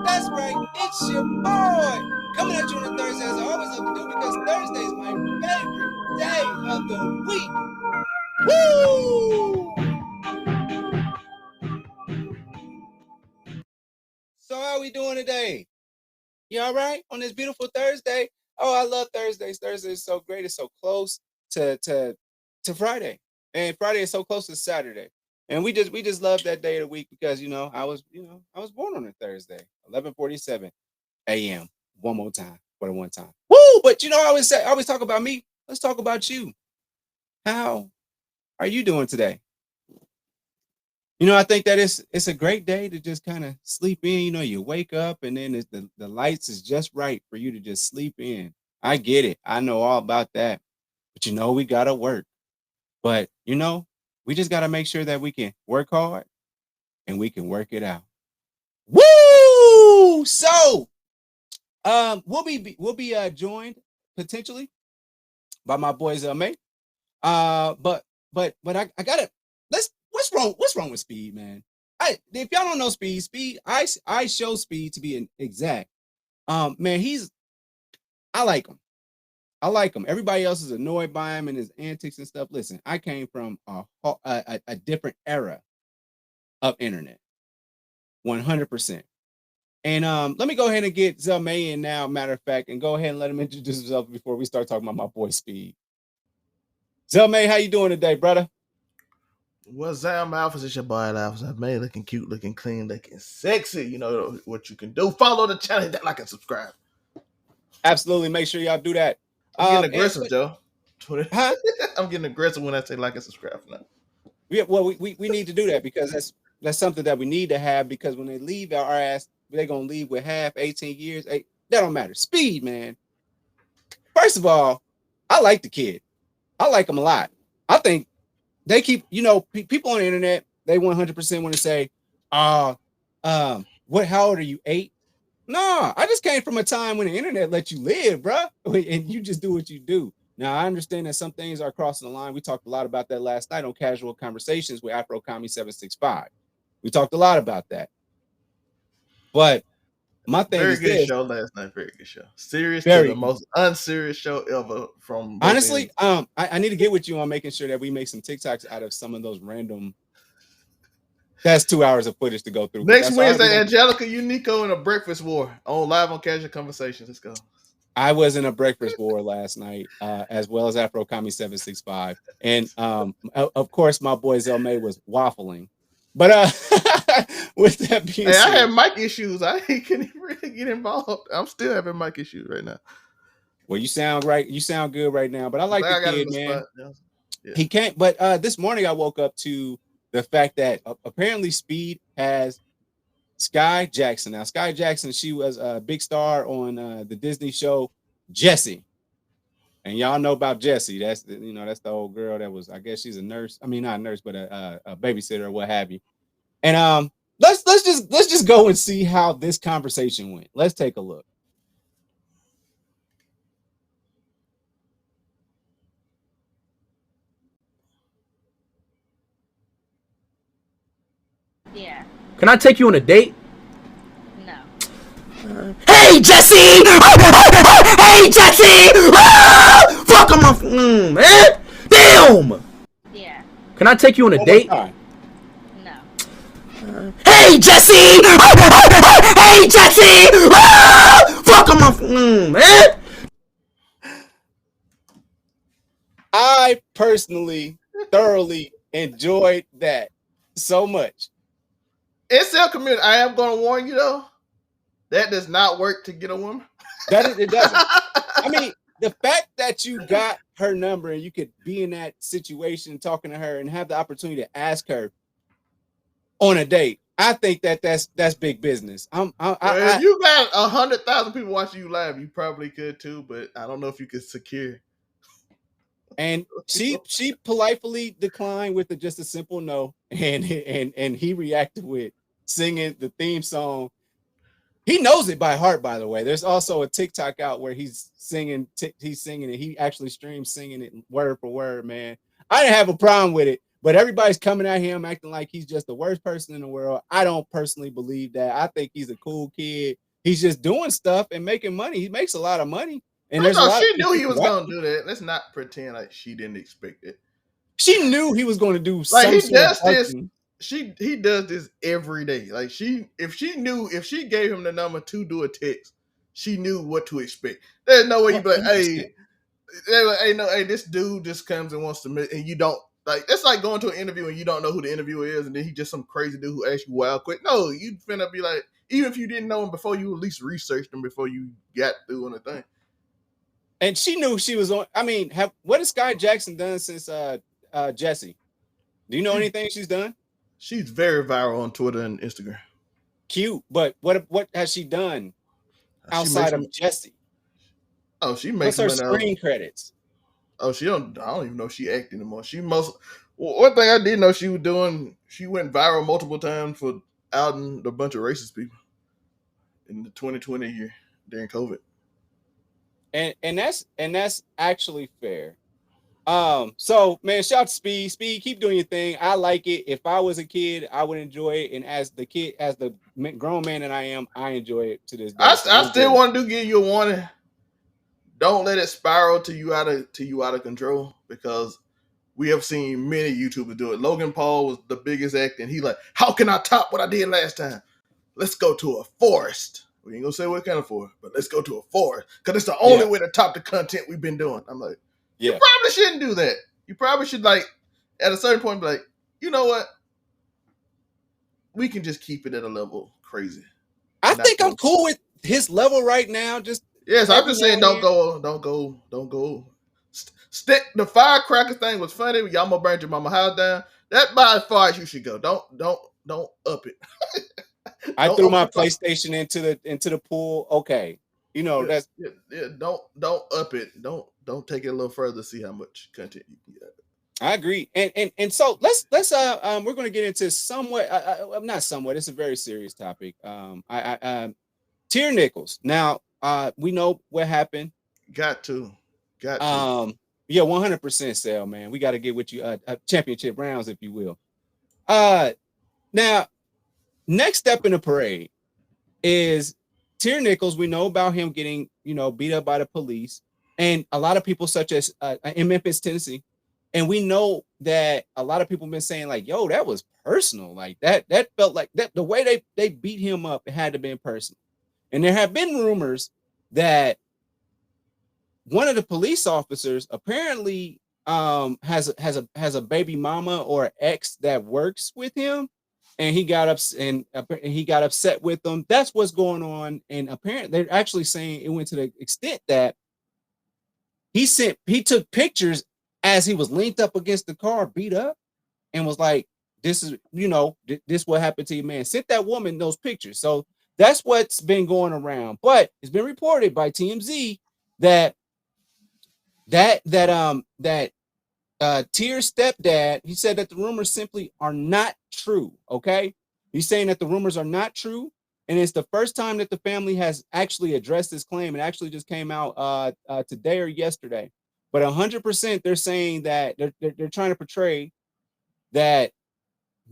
That's right, it's your boy coming at you on a Thursday, as I always love to do, because Thursday is my favorite day of the week. Woo! So how are we doing today? You all right on this beautiful Thursday? Oh, I love Thursdays. Thursday is so great. It's so close to Friday, and Friday is so close to Saturday. And we just love that day of the week because I was born on a Thursday, 11:47 a.m. One more time for the one time. Woo! But I always talk about me. Let's talk about you. How are you doing today? I think that it's a great day to just kind of sleep in. You wake up and then the lights is just right for you to just sleep in. I get it. I know all about that. But we gotta work. But we just gotta make sure that we can work hard and we can work it out. Woo! So we'll be joined potentially by my boys May. But I gotta what's wrong with Speed, man? If y'all don't know Speed, IShowSpeed to be exact. Man, I like him. I like him. Everybody else is annoyed by him and his antics and stuff. Listen, I came from a different era of internet, 100%. And let me go ahead and get Zelmay in now, matter of fact, and go ahead and let him introduce himself before we start talking about my boy Speed. Zelmay, how you doing today, brother? What's up, Alphas? It's your boy Alphas. May looking cute, looking clean, looking sexy. You know what you can do. Follow the channel, hit that like and subscribe. Absolutely, make sure y'all do that. I'm getting aggressive, Joe. Huh? I'm getting aggressive when I say like and subscribe now. Yeah, well, we need to do that because that's something that we need to have, because when they leave our ass, they're gonna leave with half 18 years. That don't matter. Speed, man. First of all, I like the kid. I like him a lot. I think they keep, people on the internet, they 100% want to say, how old are you, 8? No, I just came from a time when the internet let you live, bro, and you just do what you do. Now, I understand that some things are crossing the line. We talked a lot about that last night on Casual Conversations with Afro Commie 765. We talked a lot about that. But my thing very is good this. show last night. Very good show. Serious to the most unserious show ever. From honestly, I need to get with you on making sure that we make some TikToks out of some of those random. That's 2 hours of footage to go through. Next Wednesday, Angelica, Unico, and a breakfast war on live on Casual Conversations. Let's go. I was in a breakfast war last night, as well as Afro Commie 765, and of course, my boy Zelmay was waffling. But with that being said, I had mic issues. I couldn't really get involved. I'm still having mic issues right now. Well, you sound right. You sound good right now. But I like the kid, man. Yeah. He can't. But this morning I woke up to the fact that apparently Speed has Skai Jackson. Now, Skai Jackson, she was a big star on the Disney show Jessie, and y'all know about Jessie. That's that's the old girl that was. I guess she's a nurse. I mean, not a nurse, but a babysitter or what have you. And let's just go and see how this conversation went. Let's take a look. Yeah. Can I take you on a date? No. Hey, Jesse! Hey, Jesse! Ah! Fuck him off, man! Damn! Yeah. Can I take you on a date? No. Hey, Jesse! Hey, Jesse! Ah! Fuck him off, man! I personally thoroughly enjoyed that so much. SL community, I am going to warn you though, that does not work to get a woman. It doesn't. I mean, the fact that you got her number and you could be in that situation talking to her and have the opportunity to ask her on a date, I think that's big business. If you got 100,000 people watching you live, you probably could too, but I don't know if you could secure And she politely declined with just a simple no, and he reacted with singing the theme song. He knows it by heart, by the way. There's also a TikTok out where he's singing it. He actually streams singing it word for word, man. I didn't have a problem with it, but everybody's coming at him acting like he's just the worst person in the world. I don't personally believe that. I think he's a cool kid. He's just doing stuff and making money. He makes a lot of money. And there's a lot she of knew he was gonna do that. Let's not pretend like she didn't expect it. She knew he was going to do Like some he sort does of this. arcing. He does this every day. Like if she gave him the number to do a text, she knew what to expect. There's no way you'd be like, 100%. hey, this dude just comes and wants to meet, and you don't like. It's like going to an interview and you don't know who the interviewer is, and then he just some crazy dude who asks you wild quick. No, you finna be like, even if you didn't know him before, you at least researched him before you got through on the thing. And she knew she was on. I mean, what has Skai Jackson done since Jesse? Do you know anything she's done? She's very viral on Twitter and Instagram. Cute, but what has she done outside of Jesse? Oh, she makes what's her screen credits? Oh, I don't even know if she acting anymore. One thing I did know she was doing, she went viral multiple times for outing a bunch of racist people in the 2020 year during COVID. And that's actually fair. So man, shout out to Speed, keep doing your thing. I like it. If I was a kid, I would enjoy it. And as the grown man that I am, I enjoy it to this day. I still want to give you a warning. Don't let it spiral to you out of control, because we have seen many YouTubers do it. Logan Paul was the biggest act, and he like, how can I top what I did last time? Let's go to a forest. We ain't gonna say what kind of forest, but let's go to a forest, because it's the only way to top the content we've been doing. I'm like, you probably shouldn't do that. You probably should, like, at a certain point, be like, you know what? We can just keep it at a level crazy. I think I'm cool with his level right now. Just I'm just saying, don't go. Stick the firecracker thing was funny. Y'all gonna burn your mama house down. That by as far as you should go. Don't up it. I threw my PlayStation into the pool. Okay, you know that's don't up it. Don't take it a little further to see how much content you can get. I agree, and so let's we're going to get into somewhat, not somewhat. It's a very serious topic. Tyre Nichols. Now, we know what happened. Got to. Yeah, 100% Sale, man. We got to get with you championship rounds, if you will. Now, next step in the parade is Tyre Nichols. We know about him getting, beat up by the police, and a lot of people, such as in Memphis, Tennessee. And we know that a lot of people have been saying, like, yo, that was personal. Like that felt like that the way they beat him up, it had to be personal. And there have been rumors that one of the police officers apparently has a baby mama or ex that works with him, and he got upset with them. That's what's going on. And apparently they're actually saying it went to the extent that he took pictures as he was linked up against the car, beat up, and was like, this is, this what happened to your man. Sent that woman those pictures. So that's what's been going around. But it's been reported by TMZ that Tyr's stepdad, he said that the rumors simply are not true. Okay. He's saying that the rumors are not true. And it's the first time that the family has actually addressed this claim. It actually just came out today or yesterday. But 100%, they're saying that they're trying to portray that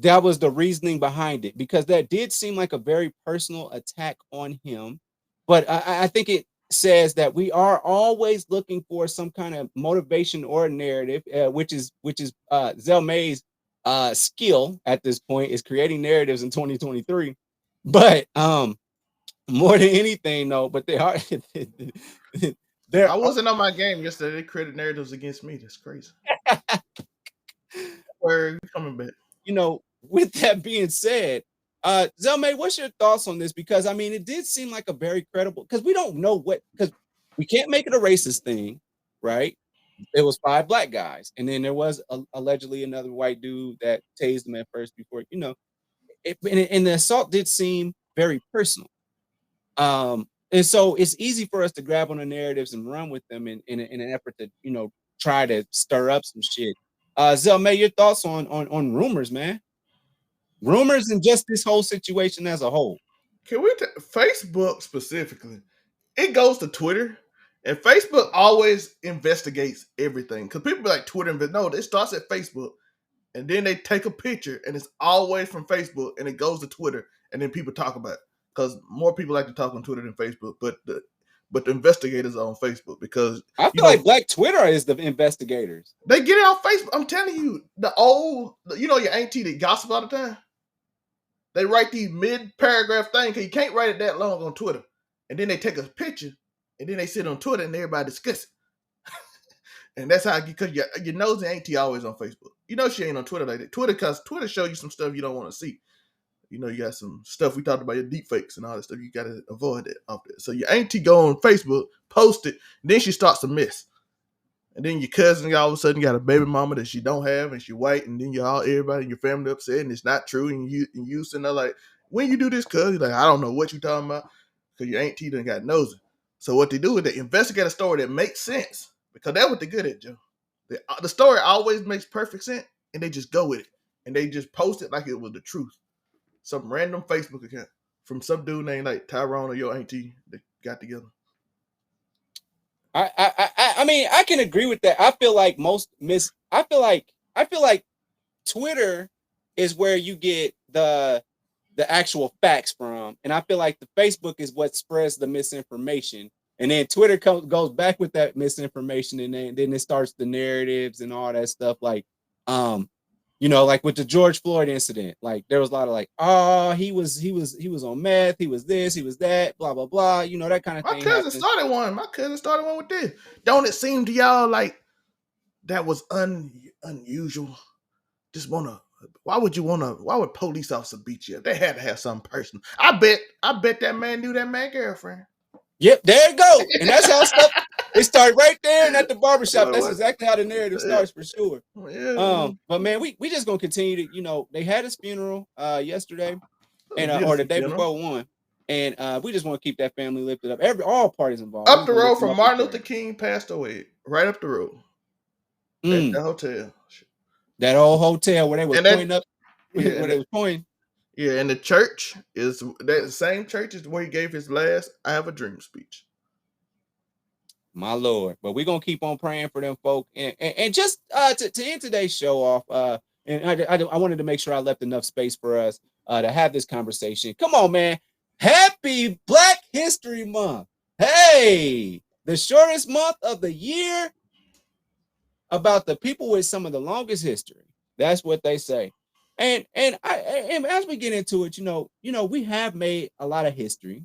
was the reasoning behind it, because that did seem like a very personal attack on him. But I think it says that we are always looking for some kind of motivation or narrative, which is Zell May's skill at this point, is creating narratives in 2023. But more than anything, though, but they are. I wasn't on my game yesterday. They created narratives against me. That's crazy. Where are you coming back? With that being said, Zelmay, what's your thoughts on this? Because I mean, it did seem like a very credible, because we don't know because we can't make it a racist thing, right? It was 5 black guys, and then there was allegedly another white dude that tased him at first before, and the assault did seem very personal. And so it's easy for us to grab on the narratives and run with them in an effort to, try to stir up some shit. Zelmay, your thoughts on rumors, man? Rumors and just this whole situation as a whole. Can we Facebook specifically? It goes to Twitter, and Facebook always investigates everything because people be like Twitter, but no, it starts at Facebook, and then they take a picture, and it's always from Facebook, and it goes to Twitter, and then people talk about it because more people like to talk on Twitter than Facebook, but the investigators are on Facebook because I feel like Black Twitter is the investigators. They get it on Facebook. I'm telling you, the old, your auntie that gossip all the time. They write these mid-paragraph things because you can't write it that long on Twitter. And then they take a picture, and then they sit on Twitter, and everybody discuss it. And that's how, because your nosy auntie always on Facebook. You know she ain't on Twitter like that. Because Twitter show you some stuff you don't want to see. You got some stuff we talked about, your deep fakes and all that stuff. You got to avoid that off there. So your auntie go on Facebook, post it, and then she starts to mess. And then your cousin all of a sudden got a baby mama that she don't have, and she white, and then everybody in your family upset, and it's not true. And you sitting there like, when you do this, cuz you're like, I don't know what you talking about, because your auntie done got nosy. So what they do is they investigate a story that makes sense, because that's what they're good at, Joe. The story always makes perfect sense, and they just go with it, and they just post it like it was the truth. Some random Facebook account from some dude named like Tyrone or your auntie that got together. I mean, I can agree with that. I feel like I feel like Twitter is where you get the actual facts from, and I feel like the Facebook is what spreads the misinformation, and then Twitter goes back with that misinformation, and then it starts the narratives and all that stuff. Like, like with the George Floyd incident, like there was a lot of like, oh, he was on meth, he was this, he was that, blah blah blah, that kind of thing. My cousin started one with this. Don't it seem to y'all like that was unusual? Why would police officer beat you? They had to have some person. I bet that man knew that man girlfriend. Yep, there it go. And that's how stuff it started right there and at the barbershop. That's exactly how the narrative starts for sure. Yeah. But man, we just gonna continue to, they had his funeral yesterday and or the day before one. And we just want to keep that family lifted up. All parties involved. Up the road from Martin Luther King passed away. Right up the road. At the hotel. That old hotel where they were pointing up. Where they were pointing. Yeah, and the church is that same church is where he gave his last "I Have a Dream" speech. My Lord, but we're gonna keep on praying for them folk, and just to end today's show off. And I wanted to make sure I left enough space for us to have this conversation. Come on, man! Happy Black History Month! Hey, the shortest month of the year, about the people with some of the longest history. That's what they say. And as we get into it, we have made a lot of history.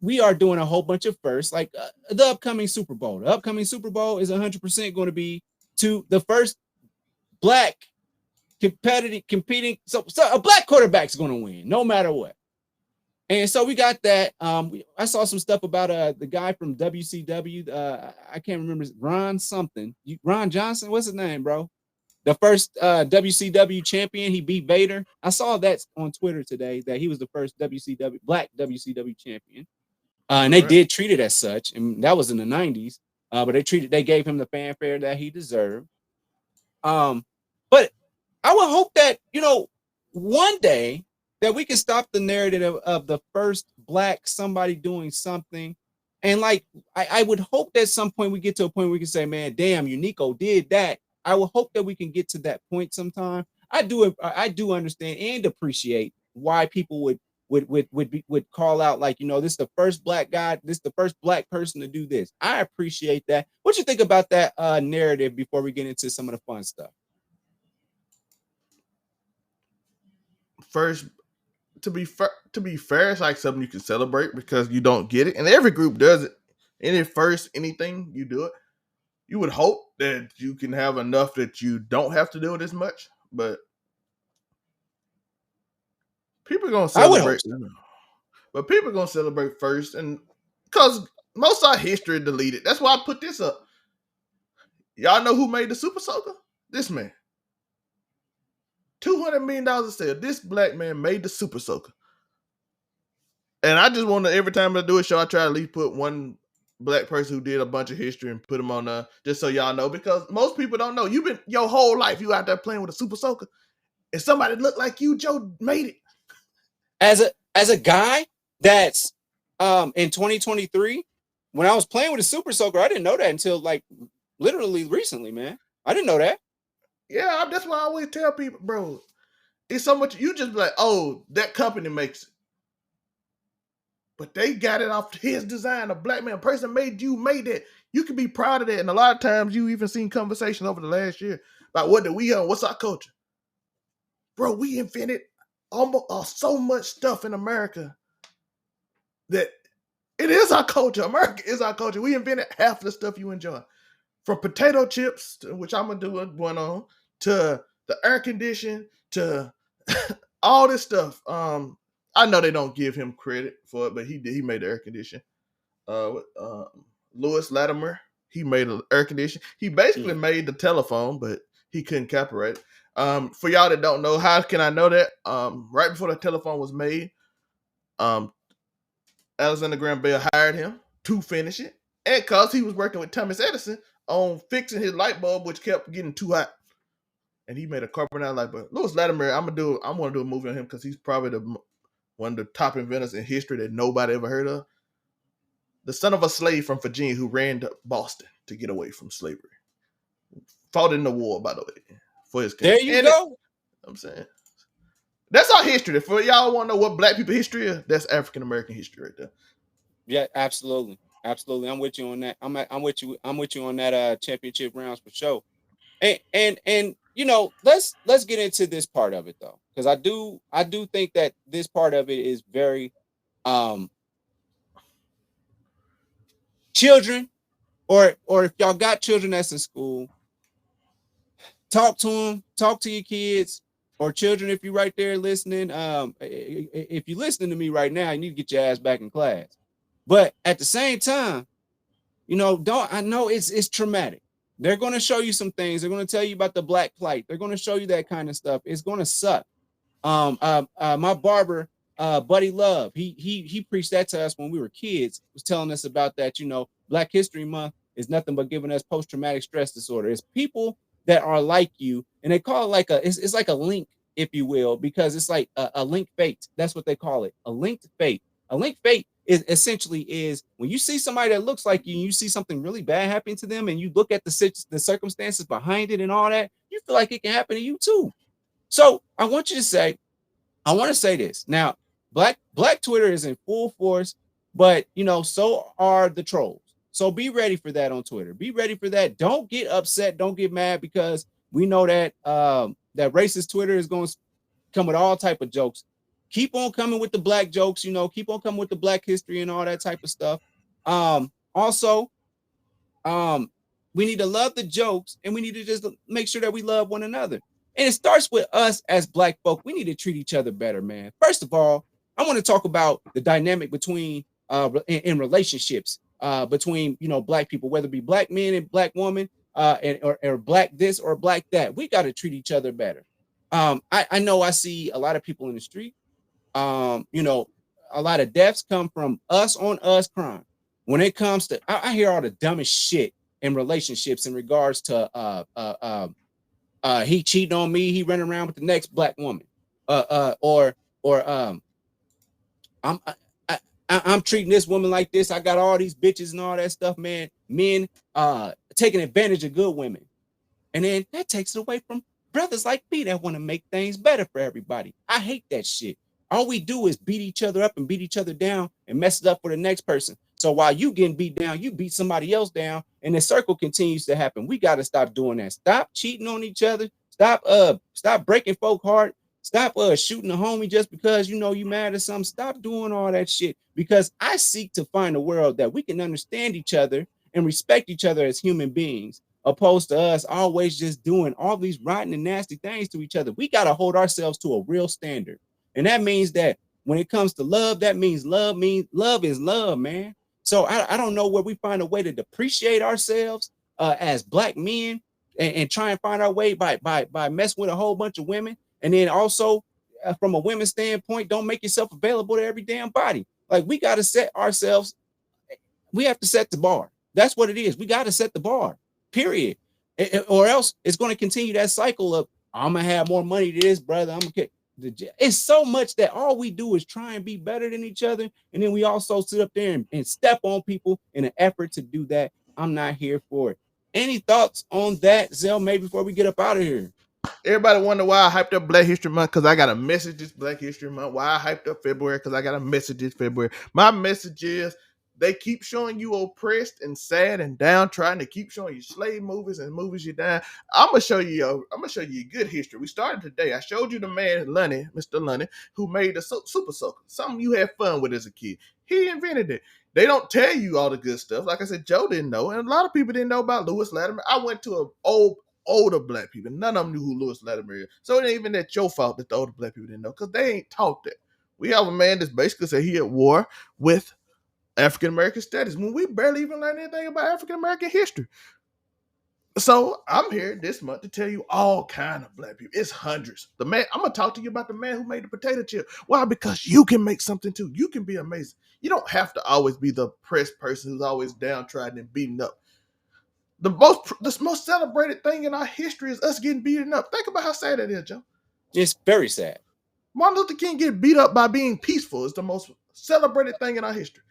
We are doing a whole bunch of firsts, like the upcoming Super Bowl. The upcoming Super Bowl is 100% going to be to the first Black competing. So a Black quarterback is going to win, no matter what. And so we got that. I saw some stuff about the guy from WCW. I can't remember, Ron something. Ron Johnson. What's his name, bro? The first WCW champion. He beat Vader. I saw that on Twitter today, that he was the first Black WCW champion. And they did treat it as such, and that was in the 90s. But they gave him the fanfare that he deserved. But I would hope that, one day that we can stop the narrative of the first Black somebody doing something. And like, I would hope that at some point we get to a point where we can say, man, damn, Unico did that. I would hope that we can get to that point sometime. I do understand and appreciate why people would call out, like, this is the first Black guy, this is the first Black person to do this. I appreciate that. What you think about that narrative before we get into some of the fun stuff? First, to be fair, it's like something you can celebrate because you don't get it, and every group does it. Anything you do it. You would hope that you can have enough that you don't have to do it as much, but people are gonna celebrate. But people are gonna celebrate first, and because most of our history deleted. That's why I put this up. Y'all know who made the Super Soaker? This man. $200 million of sale. This Black man made the Super Soaker. And I just want to, every time I do a show, I try to at least put one black person who did a bunch of history and put them on just so y'all know, because most people don't know. You've been your whole life you out there playing with a super soaker, and somebody look like you, Joe, made it. As a guy that's in 2023, when I was playing with a super soaker, I didn't know that until like literally recently, man. I didn't know that. Yeah, that's why I always tell people, bro, it's so much. You just be like, oh, that company makes it, but they got it off his design. A black man, person made that. You can be proud of that. And a lot of times, you even seen conversations over the last year about what do we own, what's our culture, bro. We invented almost so much stuff in America that it is our culture. America is our culture. We invented half the stuff you enjoy, from potato chips, which I'm gonna do one on, to the air condition, to all this stuff. I know they don't give him credit for it, but he made the air condition. Lewis Latimer, he made an air condition. He basically made the telephone, but he couldn't copyright it. For y'all that don't know, how can I know that? Right before the telephone was made, Alexander Graham Bell hired him to finish it, and because he was working with Thomas Edison on fixing his light bulb, which kept getting too hot, and he made a carbon light bulb. Lewis Latimer, I'm gonna do a movie on him because he's probably one of the top inventors in history that nobody ever heard of. The son of a slave from Virginia who ran to Boston to get away from slavery. Fought in the war, by the way, for his country. There you go. I'm saying that's our history. For y'all want to know what black people history is, that's African American history right there. Yeah, absolutely. I'm with you on that. I'm with you on that championship rounds for sure. And you know, let's get into this part of it though, because I do think that this part of it is very children, or if y'all got children that's in school, talk to them, talk to your kids or children. If you're right there listening, if you're listening to me right now, you need to get your ass back in class. But at the same time, you know, I know it's traumatic. They're going to show you some things. They're going to tell you about the black plight. They're going to show you that kind of stuff. It's going to suck. My barber, Buddy Love, he preached that to us when we were kids. Was telling us about that. You know, Black History Month is nothing but giving us post-traumatic stress disorder. It's people that are like you, and they call it like it's like a link, if you will, because it's like a linked fate. That's what they call it, a linked fate. A linked fate is essentially when you see somebody that looks like you and you see something really bad happening to them and you look at the circumstances behind it and all that, you feel like it can happen to you too. So I want to say this. Now, Black Twitter is in full force, but you know, so are the trolls. So be ready for that on Twitter. Be ready for that. Don't get upset. Don't get mad, because we know that that racist Twitter is going to come with all type of jokes. Keep on coming with the black jokes, you know, keep on coming with the black history and all that type of stuff. Also, we need to love the jokes, and we need to just make sure that we love one another. And it starts with us as black folk. We need to treat each other better, man. First of all, I want to talk about the dynamic between in relationships between, you know, black people, whether it be black men and black women, or black this or black that. We got to treat each other better. I know I see a lot of people in the street. You know, a lot of deaths come from us on us crime. When it comes to, I hear all the dumbest shit in relationships in regards to he cheating on me, he running around with the next black woman, or I'm treating this woman like this. I got all these bitches and all that stuff, man. Men taking advantage of good women, and then that takes it away from brothers like me that want to make things better for everybody. I hate that shit. All we do is beat each other up and beat each other down and mess it up for the next person. So while you getting beat down, you beat somebody else down, and the circle continues to happen. We got to stop doing that. Stop cheating on each other. Stop breaking folk heart. Stop shooting a homie just because you know you mad at something. Stop doing all that shit, because I seek to find a world that we can understand each other and respect each other as human beings, opposed to us always just doing all these rotten and nasty things to each other. We got to hold ourselves to a real standard. And that means that when it comes to love, that means love is love, man. So I don't know where we find a way to depreciate ourselves as black men and try and find our way by messing with a whole bunch of women. And then also from a women's standpoint, don't make yourself available to every damn body. Like, we got to set ourselves we have to set the bar. That's what it is. We got to set the bar, period. Or else it's going to continue that cycle of, I'm going to have more money to this, brother. I'm going to it's so much that all we do is try and be better than each other. And then we also sit up there and step on people in an effort to do that. I'm not here for it. Any thoughts on that, Zell, maybe before we get up out of here? Everybody wonder why I hyped up Black History Month, because I got a message this Black History Month. Why I hyped up February, because I got a message this February. My message is, they keep showing you oppressed and sad and downtrodden. They keep showing you slave movies and movies you're down. I'm gonna show you good history. We started today. I showed you the man Lunny, Mr. Lunny, who made the Super Soaker. Something you had fun with as a kid. He invented it. They don't tell you all the good stuff. Like I said, Joe didn't know, and a lot of people didn't know about Lewis Latimer. I went to older black people. None of them knew who Lewis Latimer is. So it ain't even that your fault that the older black people didn't know, because they ain't taught that. We have a man that's basically said he at war with African American studies when we barely even learned anything about African American history. So I'm here this month to tell you all kind of black people. It's hundreds. The man, I'm gonna talk to you about the man who made the potato chip. Why? Because you can make something too. You can be amazing. You don't have to always be the oppressed person who's always downtrodden and beaten up. The most celebrated thing in our history is us getting beaten up. Think about how sad that is, Joe. It's very sad. Martin Luther King getting beat up by being peaceful is the most celebrated thing in our history.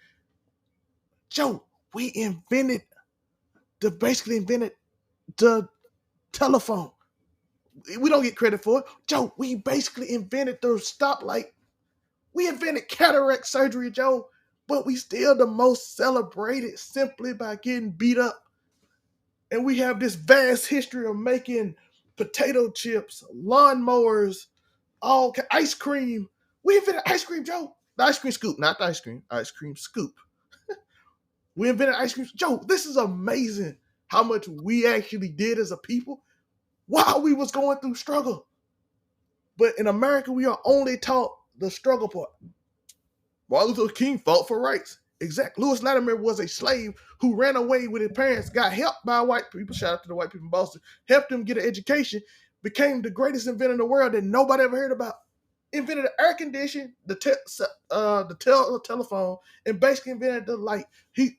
Joe, we basically invented the telephone. We don't get credit for it. Joe, we basically invented the stoplight. We invented cataract surgery, Joe, but we still the most celebrated simply by getting beat up. And we have this vast history of making potato chips, lawnmowers, ice cream. We invented ice cream, Joe. The ice cream scoop, not the ice cream scoop. We invented ice cream. Joe, this is amazing how much we actually did as a people while we was going through struggle. But in America, we are only taught the struggle part. Martin Luther King fought for rights. Exactly. Lewis Latimer was a slave who ran away with his parents, got helped by white people, shout out to the white people in Boston, helped him get an education, became the greatest inventor in the world that nobody ever heard about. Invented the air condition, the telephone, and basically invented the light.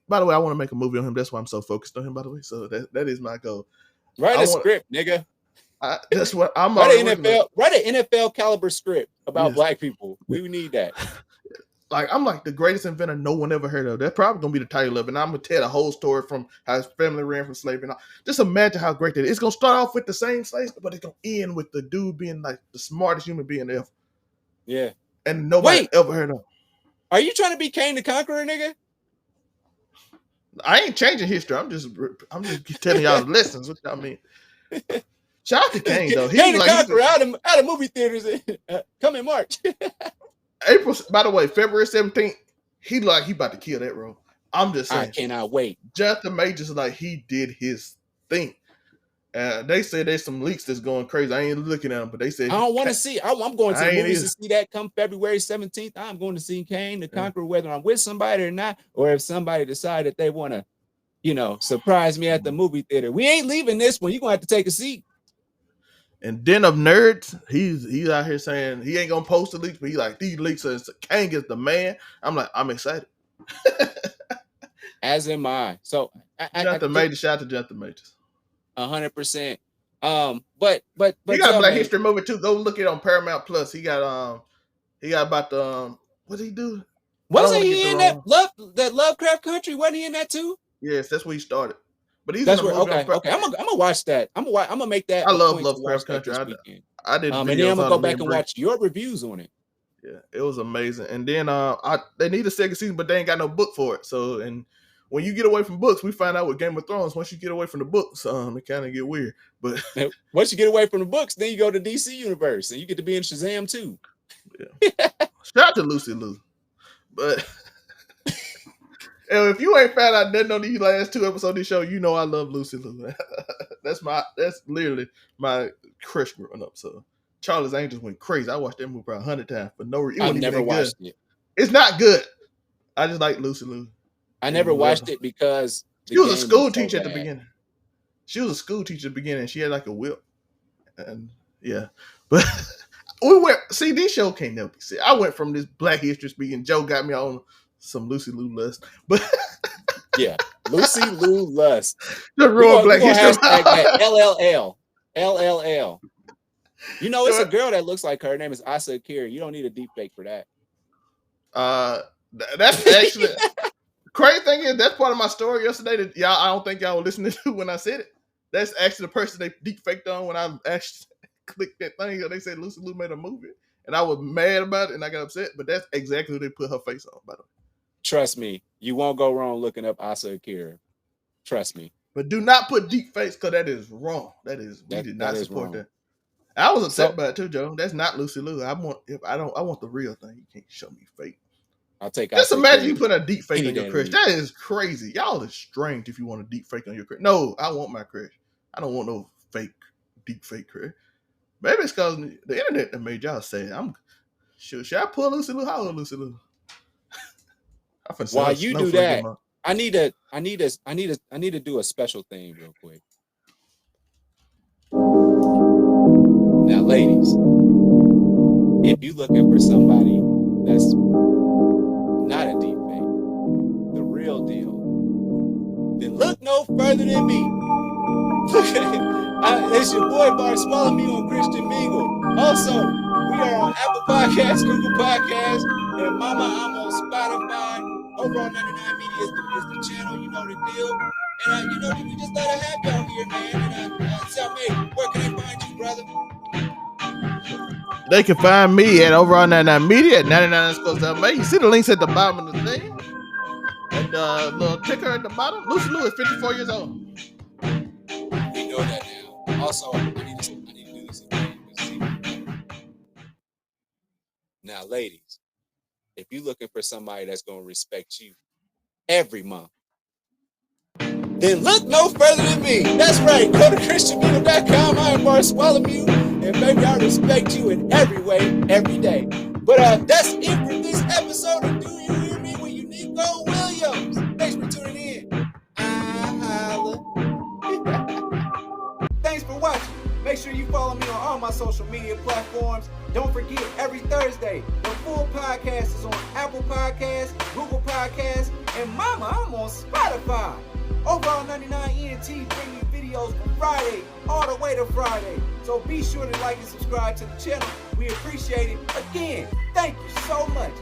By the way, I want to make a movie on him. That's why I'm so focused on him, by the way. So that is my goal. Write a script, nigga. That's what I'm write an NFL caliber script about black people. We need that. I'm like the greatest inventor no one ever heard of. That's probably gonna be the title of it. And I'm gonna tell the whole story from how his family ran from slavery. Just imagine how great that is. It's gonna start off with the same slaves, but it's gonna end with the dude being like the smartest human being ever. Yeah. And nobody ever heard of him. Are you trying to be Cain the Conqueror, nigga? I ain't changing history. I'm just telling y'all the lessons. What y'all mean? Shout out to Cain though. Cain the Conqueror out of movie theaters come in March. By the way, February 17th, he about to kill that role. I'm just saying. I cannot wait. Jonathan Majors he did his thing. They say there's some leaks that's going crazy. I ain't looking at them, but they say I don't want to see. I'm going to the movies to see that come February 17th. I'm going to see Cain the Conqueror, whether I'm with somebody or not, or if somebody decide that they want to, surprise me at the movie theater. We ain't leaving this one. You're gonna have to take a seat. And Den of Nerds, he's out here saying he ain't gonna post the leaks, but he like these leaks are Kang is the man. I'm like, I'm excited. As am I. So Jonathan Majors, shout out to Jonathan Majors. 100%. But he got a Black History movie too. Go look it on Paramount Plus. He got about the what did he do? Wasn't he in that Lovecraft Country? Wasn't he in that too? Yes, that's where he started. But he's okay. I'm gonna watch that. I'm gonna make that. I love Lovecraft Country. I did. And then I'm gonna go back and watch your reviews on it. Yeah, it was amazing. And then they need a second season, but they ain't got no book for it. So and when you get away from books, we find out with Game of Thrones. Once you get away from the books, it kind of get weird. But once you get away from the books, then you go to DC Universe and you get to be in Shazam too. Yeah. Shout out to Lucy Liu. But if you ain't found out nothing on these last 2 episodes of this show, you know I love Lucy Liu. That's literally my crush growing up. So Charlie's Angels went crazy. I watched that movie probably 100 times, but no reason. I've never watched it. It's not good. I just like Lucy Liu. I never watched it because she was a school teacher at the beginning. She was a school teacher at the beginning. She had like a whip. And yeah. But this show can't never be said. I went from this Black History speaking. Joe got me on some Lucy Liu lust. But Yeah, Lucy Lou Lust. The We're ruin Black gonna History hashtag that Month. LLL. LLL. You know, it's a girl that looks like her. Her name is Asa Akira. You don't need a deep fake for that. That's actually crazy thing is that's part of my story yesterday that y'all I don't think y'all were listening to when I said it. That's actually the person they deep faked on when I actually clicked that thing. They said Lucy Lou made a movie, and I was mad about it and I got upset. But that's exactly who they put her face on. By the way, Trust me, you won't go wrong looking up Asa Akira. Trust me. but do not put deep fakes because that is wrong. We did not support that. I was upset by it too, Joe. That's not Lucy Lou. I want the real thing. You can't show me fake. I'll take. Just Asa imagine Akira you put a deep fake any on your day of crush. the week. That is crazy. Y'all is strange if you want a deep fake on your crush. No, I want my crush. I don't want no fake, deep fake crush. Maybe it's because the internet that made y'all say, should I pull Lucy Lou? How old Lucy Lou? While you do that, I need to do a special thing real quick. Now, ladies, if you're looking for somebody that's not a deep fake, the real deal, then look no further than me. It's your boy Bars. Follow me on Christian Mingle. Also, we are on Apple Podcasts, Google Podcasts, and Mama, I'm on Spotify. Overall 99 Media is the channel. You know the deal. And we just let her have y'all here, man. And tell me, where can they find you, brother? They can find me at Overall 99 Media at 99_LMA. You see the links at the bottom of the thing. And the little ticker at the bottom. Lucy Lou is 54 years old. We know that now. Also, I need to do this again. Now, ladies, if you're looking for somebody that's going to respect you every month, then look no further than me. That's right. Go to ChristianMedia.com. I am Bartholomew, and baby, I respect you in every way, every day. But that's it for this episode of Do You Hear Me with Unico Williams. Thanks for tuning in. Thanks for watching. Make sure you follow me on all my social media platforms. Don't forget, every Thursday, the full podcast is on Apple Podcasts, Google Podcasts, and Mama, I'm on Spotify. Overall 99 ENT bring you videos from Friday all the way to Friday. So be sure to like and subscribe to the channel. We appreciate it. Again, thank you so much.